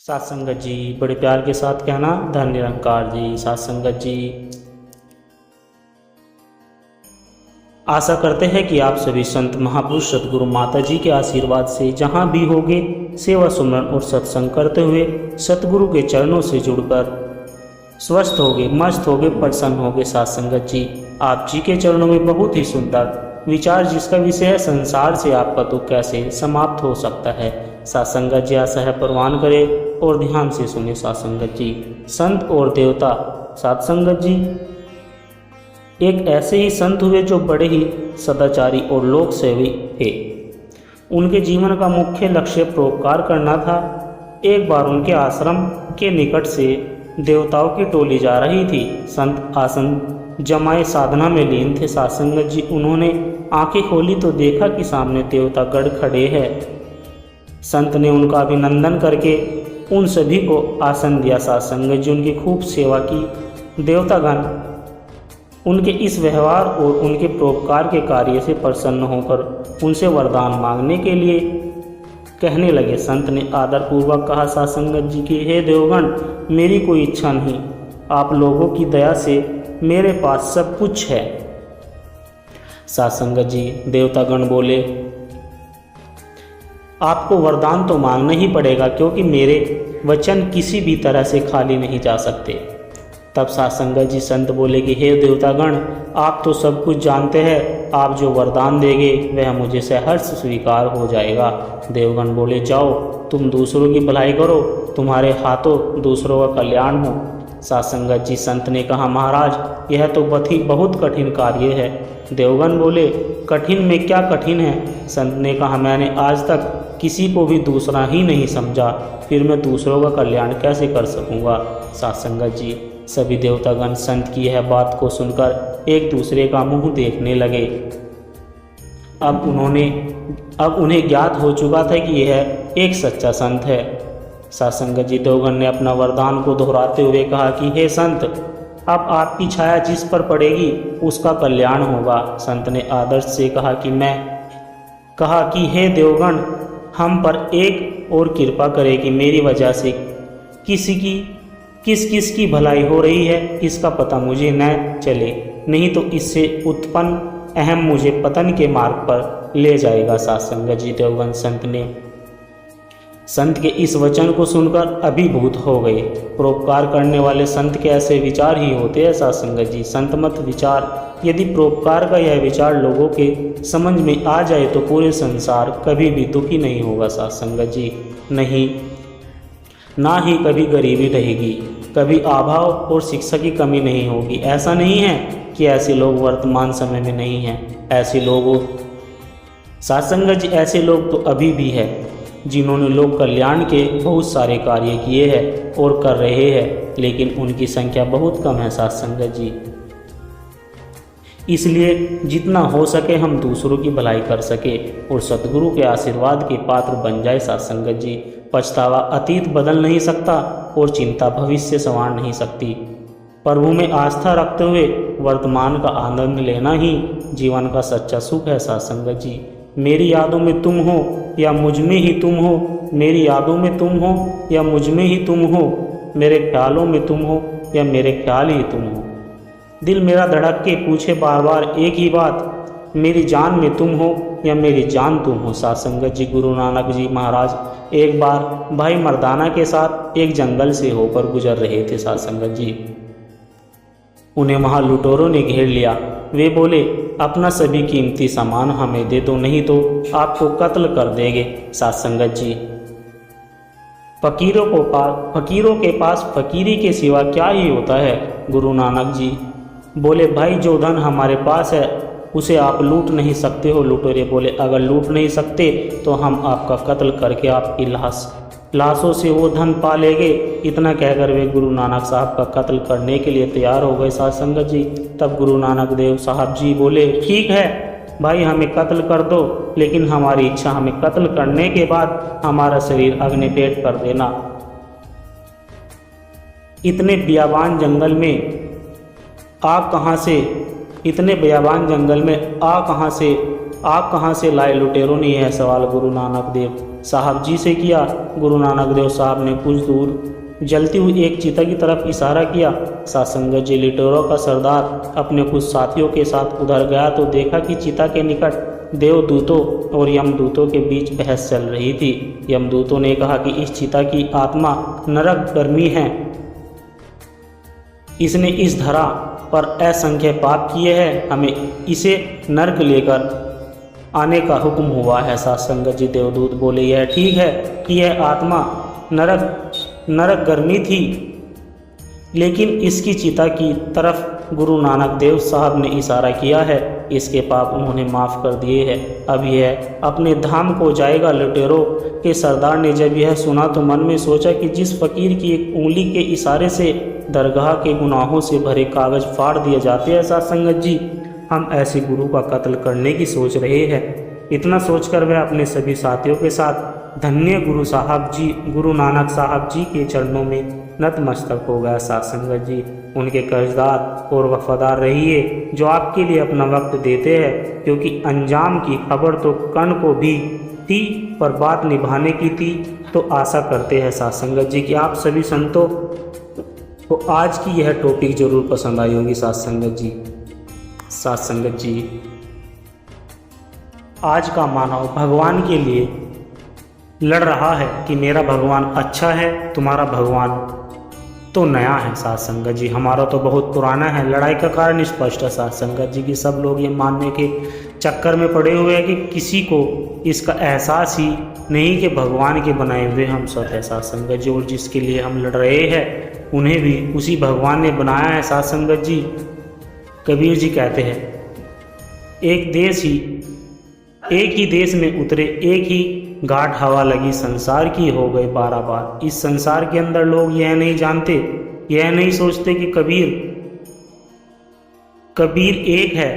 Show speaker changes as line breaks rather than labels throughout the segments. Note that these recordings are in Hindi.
सात संगत जी, बड़े प्यार के साथ कहना धन निरंकार जी। सात संगत जी, आशा करते हैं कि आप सभी संत महापुरुष सतगुरु माता जी के आशीर्वाद से जहाँ भी होंगे सेवा सुमरन और सत्संग करते हुए सतगुरु के चरणों से जुड़कर स्वस्थ होगे, मस्त होगे, प्रसन्न होगे। सात संगत जी, आप जी के चरणों में बहुत ही सुंदर विचार जिसका विषय है संसार से आपका तो कैसे समाप्त हो सकता है। सात संगत जी, आशा है परवान करे और ध्यान से सुने। सात संगत जी, संत और देवता। सात संगत जी, एक ऐसे ही संत हुए जो बड़े ही सदाचारी और लोक सेवी थे। उनके जीवन का मुख्य लक्ष्य परोपकार करना था। एक बार उनके आश्रम के निकट से देवताओं की टोली जा रही थी। संत आसन जमाए साधना में लीन थे। सात संगत जी, उन्होंने आंखें खोली तो देखा कि सामने देवतागण खड़े हैं। संत ने उनका अभिनंदन करके उन सभी को आसन दिया। सात संगत जी, उनकी खूब सेवा की। देवतागण उनके इस व्यवहार और उनके परोपकार के कार्य से प्रसन्न होकर उनसे वरदान मांगने के लिए कहने लगे। संत ने आदरपूर्वक कहा सात संगत जी की, हे देवगण, मेरी कोई इच्छा नहीं, आप लोगों की दया से मेरे पास सब कुछ है। सात संगत जी, देवतागण बोले, आपको वरदान तो मांगना ही पड़ेगा क्योंकि मेरे वचन किसी भी तरह से खाली नहीं जा सकते। तब सात संगत जी संत बोले कि हे देवतागण, आप तो सब कुछ जानते हैं, आप जो वरदान देंगे वह मुझे सहर्ष स्वीकार हो जाएगा। देवगण बोले, जाओ तुम दूसरों की भलाई करो, तुम्हारे हाथों दूसरों का कल्याण हो। सात संगत जी संत ने कहा, महाराज यह तो बहुत कठिन कार्य है। देवगण बोले, कठिन में क्या कठिन है? संत ने कहा, मैंने आज तक किसी को भी दूसरा ही नहीं समझा, फिर मैं दूसरों का कल्याण कैसे कर सकूंगा। सात संगत जी, सभी देवतागण संत की यह बात को सुनकर एक दूसरे का मुंह देखने लगे। अब उन्हें ज्ञात हो चुका था कि यह एक सच्चा संत है। सात संगत जी, देवगण ने अपना वरदान को दोहराते हुए कहा कि हे संत, अब आपकी छाया जिस पर पड़ेगी उसका कल्याण होगा। संत ने आदर्श से कहा कि हे देवगण, हम पर एक और कृपा करें कि मेरी वजह से किस की भलाई हो रही है इसका पता मुझे न चले, नहीं तो इससे उत्पन्न अहम मुझे पतन के मार्ग पर ले जाएगा। सात संगत जी, देवगण संत के इस वचन को सुनकर अभिभूत हो गए। परोपकार करने वाले संत के ऐसे विचार ही होते हैं। सात संगत जी, संत मत विचार। यदि परोपकार का यह विचार लोगों के समझ में आ जाए तो पूरे संसार कभी भी दुखी नहीं होगा। सात संगत जी, नहीं, ना ही कभी गरीबी रहेगी, कभी अभाव और शिक्षा की कमी नहीं होगी। ऐसा नहीं है कि ऐसे लोग वर्तमान समय में नहीं हैं। ऐसे लोगों सात संगत जी, ऐसे लोग तो अभी भी है जिन्होंने लोक कल्याण के बहुत सारे कार्य किए हैं और कर रहे हैं, लेकिन उनकी संख्या बहुत कम है। सात संगत जी, इसलिए जितना हो सके हम दूसरों की भलाई कर सके और सतगुरु के आशीर्वाद के पात्र बन जाए। सात संगत जी, पछतावा अतीत बदल नहीं सकता और चिंता भविष्य संवार नहीं सकती। प्रभु में आस्था रखते हुए वर्तमान का आनंद लेना ही जीवन का सच्चा सुख है। सात संगत जी, मेरी यादों में तुम हो या मुझ में ही तुम हो, मेरी यादों में तुम हो या मुझ में ही तुम हो, मेरे ख्यालों में तुम हो या मेरे ख्याल ही तुम हो। दिल मेरा धड़क के पूछे बार बार एक ही बात, मेरी जान में तुम हो या मेरी जान तुम हो। सात संगत जी, गुरु नानक जी महाराज एक बार भाई मर्दाना के साथ एक जंगल से होकर गुजर रहे थे। सात संगत जी, उन्हें वहां लुटेरों ने घेर लिया। वे बोले, अपना सभी कीमती सामान हमें दे दो, नहीं तो आपको कत्ल कर देंगे। सात संगत जी, फकीरों के पास फकीरी के सिवा क्या ही होता है। गुरु नानक जी बोले, भाई जो धन हमारे पास है उसे आप लूट नहीं सकते हो। लुटेरे बोले, अगर लूट नहीं सकते तो हम आपका कत्ल करके आपकी लाशों से वो धन पा लेंगे। इतना कहकर वे गुरु नानक साहब का कत्ल करने के लिए तैयार हो गए। सात संगत जी, तब गुरु नानक देव साहब जी बोले, ठीक है भाई, हमें कत्ल कर दो, लेकिन हमारी इच्छा, हमें कत्ल करने के बाद हमारा शरीर अग्नि पेट कर देना। इतने बियाबान जंगल में आग कहाँ से लाए लुटेरों ने यह सवाल गुरु नानक देव साहब जी से किया। गुरु नानक देव साहब ने कुछ दूर जलती हुई एक चिता की तरफ इशारा किया। साथ संगत जी, लुटेरों का सरदार अपने कुछ साथियों के साथ उधर गया तो देखा कि चिता के निकट देवदूतों और यमदूतों के बीच बहस चल रही थी। यमदूतों ने कहा कि इस चिता की आत्मा नरक गर्मी है, इसने इस धरा पर असंख्य पाप किए हैं, हमें इसे नरक लेकर आने का हुक्म हुआ है। साथ संगत जी, देवदूत बोले, यह ठीक है कि यह आत्मा नरक गर्मी थी, लेकिन इसकी चिता की तरफ गुरु नानक देव साहब ने इशारा किया है, इसके पाप उन्होंने माफ़ कर दिए हैं, अब यह अपने धाम को जाएगा। लुटेरों के सरदार ने जब यह सुना तो मन में सोचा कि जिस फकीर की एक उंगली के इशारे से दरगाह के गुनाहों से भरे कागज फाड़ दिए जाते हैं, साथ संगत जी, हम ऐसे गुरु का कत्ल करने की सोच रहे हैं। इतना सोचकर वह अपने सभी साथियों के साथ धन्य गुरु नानक साहब जी के चरणों में नतमस्तक हो गया। साथ संगत जी, उनके कर्जदार और वफादार रहिए जो आपके लिए अपना वक्त देते हैं, क्योंकि अंजाम की खबर तो कण को भी थी पर बात निभाने की थी। तो आशा करते हैं साथ संगत जी कि आप सभी संतों को आज की यह टॉपिक जरूर पसंद आई होगी। साथ संगत जी, आज का मानव भगवान के लिए लड़ रहा है कि मेरा भगवान अच्छा है, तुम्हारा भगवान तो नया है। साथ संगत जी, हमारा तो बहुत पुराना है। लड़ाई का कारण स्पष्ट है साथ संगत जी कि सब लोग ये मानने के चक्कर में पड़े हुए हैं कि किसी को इसका एहसास ही नहीं कि भगवान के बनाए हुए हम सब है। साथ संगत जी, और जिसके लिए हम लड़ रहे हैं उन्हें भी उसी भगवान ने बनाया है। साथ संगत जी, कबीर जी कहते हैं, एक ही देश में उतरे, एक ही घाट हवा लगी, संसार की हो गए 12 बार। इस संसार के अंदर लोग यह नहीं जानते, यह नहीं सोचते कि कबीर एक है,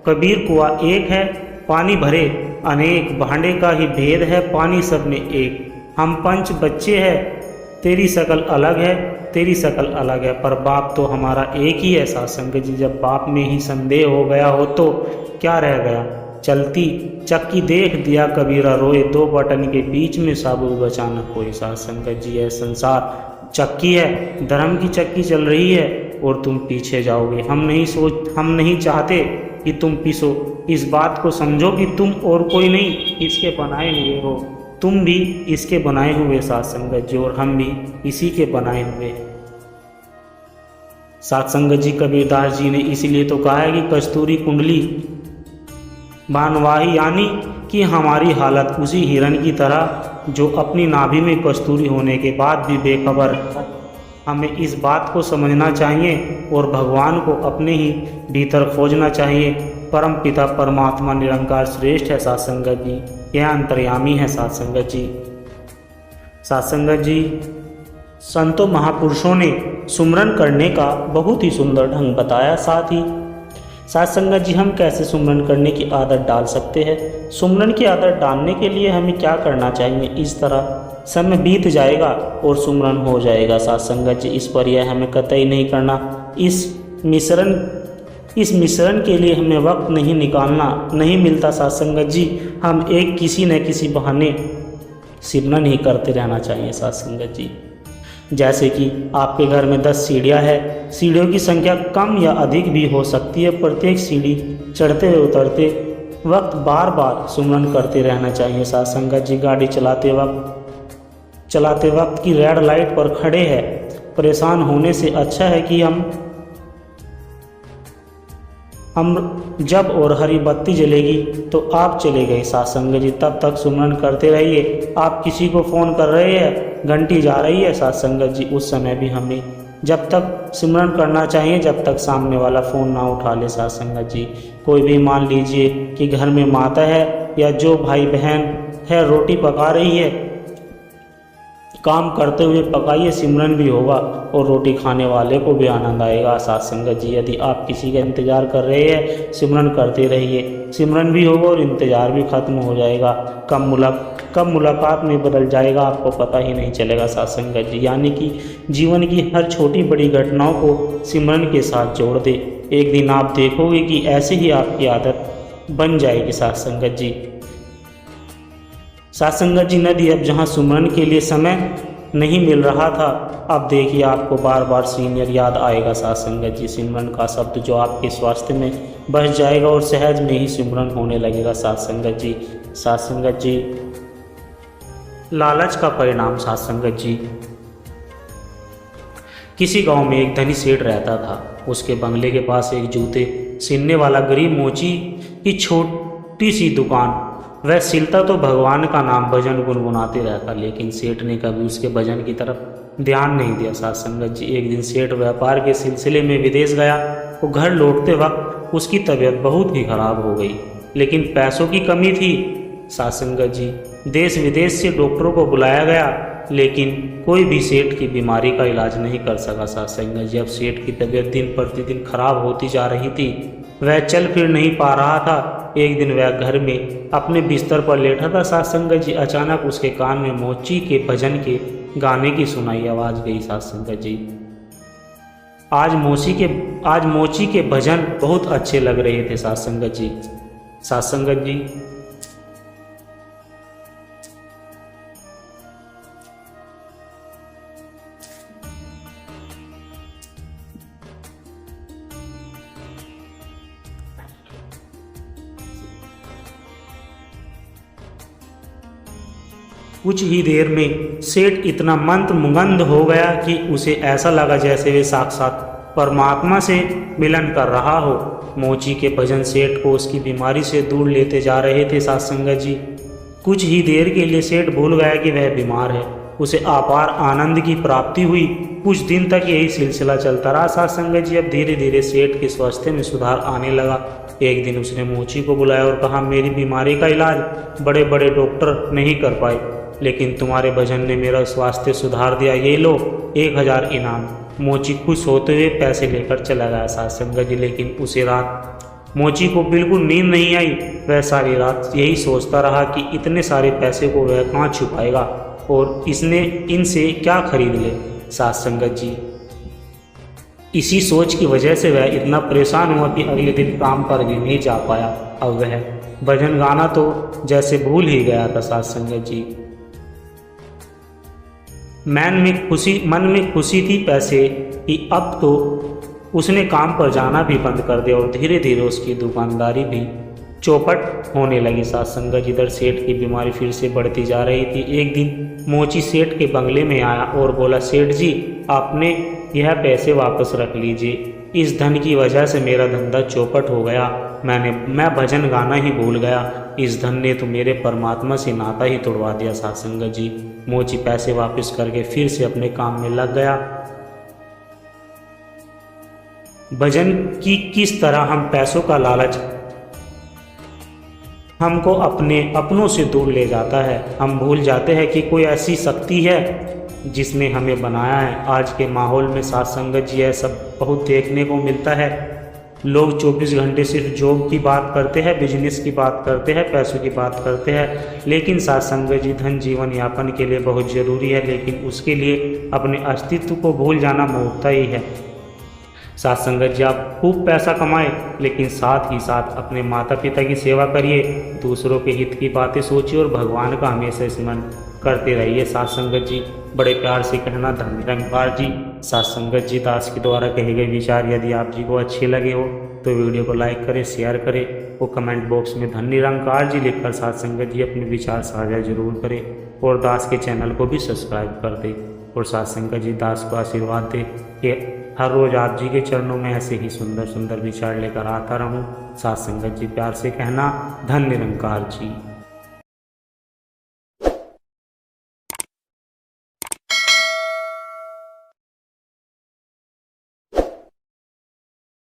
कबीर कुआं एक है, पानी भरे अनेक, भांडे का ही भेद है, पानी सब में एक। हम पंच बच्चे हैं, तेरी शकल अलग है, तेरी शकल अलग है, पर बाप तो हमारा एक ही है। साथ संगत जी, जब बाप में ही संदेह हो गया हो तो क्या रह गया। चलती चक्की देख दिया कबीरा रोए, 2 बटन के बीच में साबुत बचाना कोई। साथ संगत जी, यह संसार चक्की है, धर्म की चक्की चल रही है और तुम पीछे जाओगे। हम नहीं चाहते कि तुम पीछो। इस बात को समझो कि तुम और कोई नहीं, इसके बनाए हुए हो, तुम भी इसके बनाए हुए। साथ संगत जी, और हम भी इसी के बनाए हुए। साथ संगत जी, कबीरदास जी ने इसीलिए तो कहा है कि कस्तूरी कुंडली बानवाही, यानी कि हमारी हालत उसी हिरन की तरह जो अपनी नाभि में कस्तूरी होने के बाद भी बेखबर। हमें इस बात को समझना चाहिए और भगवान को अपने ही भीतर खोजना चाहिए। परम पिता परमात्मा निरंकार श्रेष्ठ है। साथ संगत जी, यह अंतर्यामी है। साथ संगत जी, संतों महापुरुषों ने सुमरन करने का बहुत ही सुंदर ढंग बताया। साथ संगत जी, हम कैसे सुमरन करने की आदत डाल सकते हैं। सुमरन की आदत डालने के लिए हमें क्या करना चाहिए। इस तरह समय बीत जाएगा और सुमरन हो जाएगा। साथ संगत जी, इस पर यह हमें कतई नहीं करना। इस मिश्रण के लिए हमें वक्त नहीं मिलता। साथ संगत जी, हम किसी न किसी बहाने सिमरन ही करते रहना चाहिए। साथ संगत जी, जैसे कि आपके घर में 10 सीढ़ियाँ हैं, सीढ़ियों की संख्या कम या अधिक भी हो सकती है। प्रत्येक सीढ़ी चढ़ते हुए उतरते वक्त बार बार सुमरन करते रहना चाहिए। साथ संगत जी, गाड़ी चलाते वक्त की रेड लाइट पर खड़े हैं, परेशान होने से अच्छा है कि हम जब और हरी बत्ती जलेगी तो आप चले गए। साथ संगत जी, तब तक सुमरन करते रहिए। आप किसी को फ़ोन कर रहे हैं, घंटी जा रही है, साथ संगत जी, उस समय भी हमें जब तक सिमरन करना चाहिए जब तक सामने वाला फ़ोन ना उठा ले। साथ संगत जी, कोई भी मान लीजिए कि घर में माता है या जो भाई बहन है रोटी पका रही है, काम करते हुए पकाइए, सिमरन भी होगा और रोटी खाने वाले को भी आनंद आएगा। साथ संगत जी, यदि आप किसी का इंतज़ार कर रहे हैं, सिमरन करते रहिए, सिमरन भी होगा और इंतज़ार भी खत्म हो जाएगा। कब मुलाकात में बदल जाएगा आपको पता ही नहीं चलेगा। साथ संगत जी, यानी कि जीवन की हर छोटी बड़ी घटनाओं को सिमरन के साथ जोड़ दे। एक दिन आप देखोगे कि ऐसे ही आपकी आदत बन जाएगी। साथ संगत जी, साथ संगत जी, नदी अब जहाँ सुमरन के लिए समय नहीं मिल रहा था, अब देखिए आपको बार बार सीनियर याद आएगा। साथ संगत जी, सिमरन का शब्द जो आपके स्वास्थ्य में बस जाएगा और सहज में ही सिमरन होने लगेगा। साथ संगत जी, साथ संगत जी, लालच का परिणाम। साथ संगत जी, किसी गांव में एक धनी सेठ रहता था। उसके बंगले के पास एक जूते सिलने वाला गरीब मोची की छोटी सी दुकान। वह सिलता तो भगवान का नाम भजन गुनगुनाते रहता, लेकिन सेठ ने कभी उसके भजन की तरफ ध्यान नहीं दिया। साथ संगत जी, एक दिन सेठ व्यापार के सिलसिले में विदेश गया। वो घर लौटते वक्त उसकी तबीयत बहुत ही खराब हो गई, लेकिन पैसों की कमी थी। साथ संगत जी, देश विदेश से डॉक्टरों को बुलाया गया, लेकिन कोई भी सेठ की बीमारी का इलाज नहीं कर सका। साथ संगत जी, अब सेठ की तबीयत दिन प्रतिदिन खराब होती जा रही थी। वह चल फिर नहीं पा रहा था। एक दिन वह घर में अपने बिस्तर पर लेटा था। साथ संगत जी, अचानक उसके कान में मोची के भजन के गाने की सुनाई आवाज़ गई। साथ संगत जी, आज मोची के भजन बहुत अच्छे लग रहे थे। साथ संगत जी, साथ संगत जी, कुछ ही देर में सेठ इतना मंत्रमुग्ध हो गया कि उसे ऐसा लगा जैसे वे साक्षात परमात्मा से मिलन कर रहा हो। मोची के भजन सेठ को उसकी बीमारी से दूर लेते जा रहे थे। साथ संगत जी, कुछ ही देर के लिए सेठ भूल गया कि वह बीमार है। उसे अपार आनंद की प्राप्ति हुई। कुछ दिन तक यही सिलसिला चलता रहा। साथ संगत जी, अब धीरे धीरे सेठ के स्वास्थ्य में सुधार आने लगा। एक दिन उसने मोची को बुलाया और कहा, मेरी बीमारी का इलाज बड़े बड़े डॉक्टर नहीं कर पाए, लेकिन तुम्हारे भजन ने मेरा स्वास्थ्य सुधार दिया। ये लो 1000 इनाम। मोची खुश होते हुए पैसे लेकर चला गया। साथ संगत जी, लेकिन उसी रात मोची को बिल्कुल नींद नहीं आई। वह सारी रात यही सोचता रहा कि इतने सारे पैसे को वह कहाँ छुपाएगा और इनसे क्या खरीद ले। साथ संगत जी, इसी सोच की वजह से वह इतना परेशान हुआ कि अगले दिन काम पर भी नहीं जा पाया। अब वह भजन गाना तो जैसे भूल ही गया था। साथ संगत जी, मन में खुशी थी पैसे की। अब तो उसने काम पर जाना भी बंद कर दिया और धीरे धीरे उसकी दुकानदारी भी चौपट होने लगी। साथ संगत जी, इधर सेठ की बीमारी फिर से बढ़ती जा रही थी। एक दिन मोची सेठ के बंगले में आया और बोला, सेठ जी, आपने यह पैसे वापस रख लीजिए। इस धन की वजह से मेरा धंधा चौपट हो गया। मैं भजन गाना ही भूल गया। इस धन ने तो मेरे परमात्मा से नाता ही तोड़वा दिया। साथ संगत जी, मोची पैसे वापस करके फिर से अपने काम में लग गया। भजन की किस तरह हम पैसों का लालच हमको अपनों से दूर ले जाता है। हम भूल जाते हैं कि कोई ऐसी शक्ति है जिसने हमें बनाया है। आज के माहौल में साथ संगत जी, यह सब बहुत देखने को मिलता है। लोग 24 घंटे सिर्फ जॉब की बात करते हैं, बिजनेस की बात करते हैं, पैसों की बात करते हैं, लेकिन साथ संगत जी, धन जीवन यापन के लिए बहुत ज़रूरी है, लेकिन उसके लिए अपने अस्तित्व को भूल जाना मूर्खता ही है। साथ संगत जी, आप खूब पैसा कमाएं, लेकिन साथ ही साथ अपने माता पिता की सेवा करिए, दूसरों के हित की बातें सोचिए और भगवान का हमेशा स्मरण करते रहिए। साथ संगत जी, बड़े प्यार से कहना, धन निरंकार जी। साथ संगत जी, दास के द्वारा कहे गए विचार यदि आप जी को अच्छे लगे हो तो वीडियो को लाइक करें, शेयर करें और कमेंट बॉक्स में धन निरंकार जी लिखकर साथ संगत जी अपने विचार साझा जरूर करें और दास के चैनल को भी सब्सक्राइब कर दें। और साथ संगत जी, दास को आशीर्वाद दे कि हर रोज़ आप जी के चरणों में ऐसे ही सुंदर सुंदर विचार लेकर आता रहूं। साथ संगत जी, प्यार से कहना, धन निरंकार जी।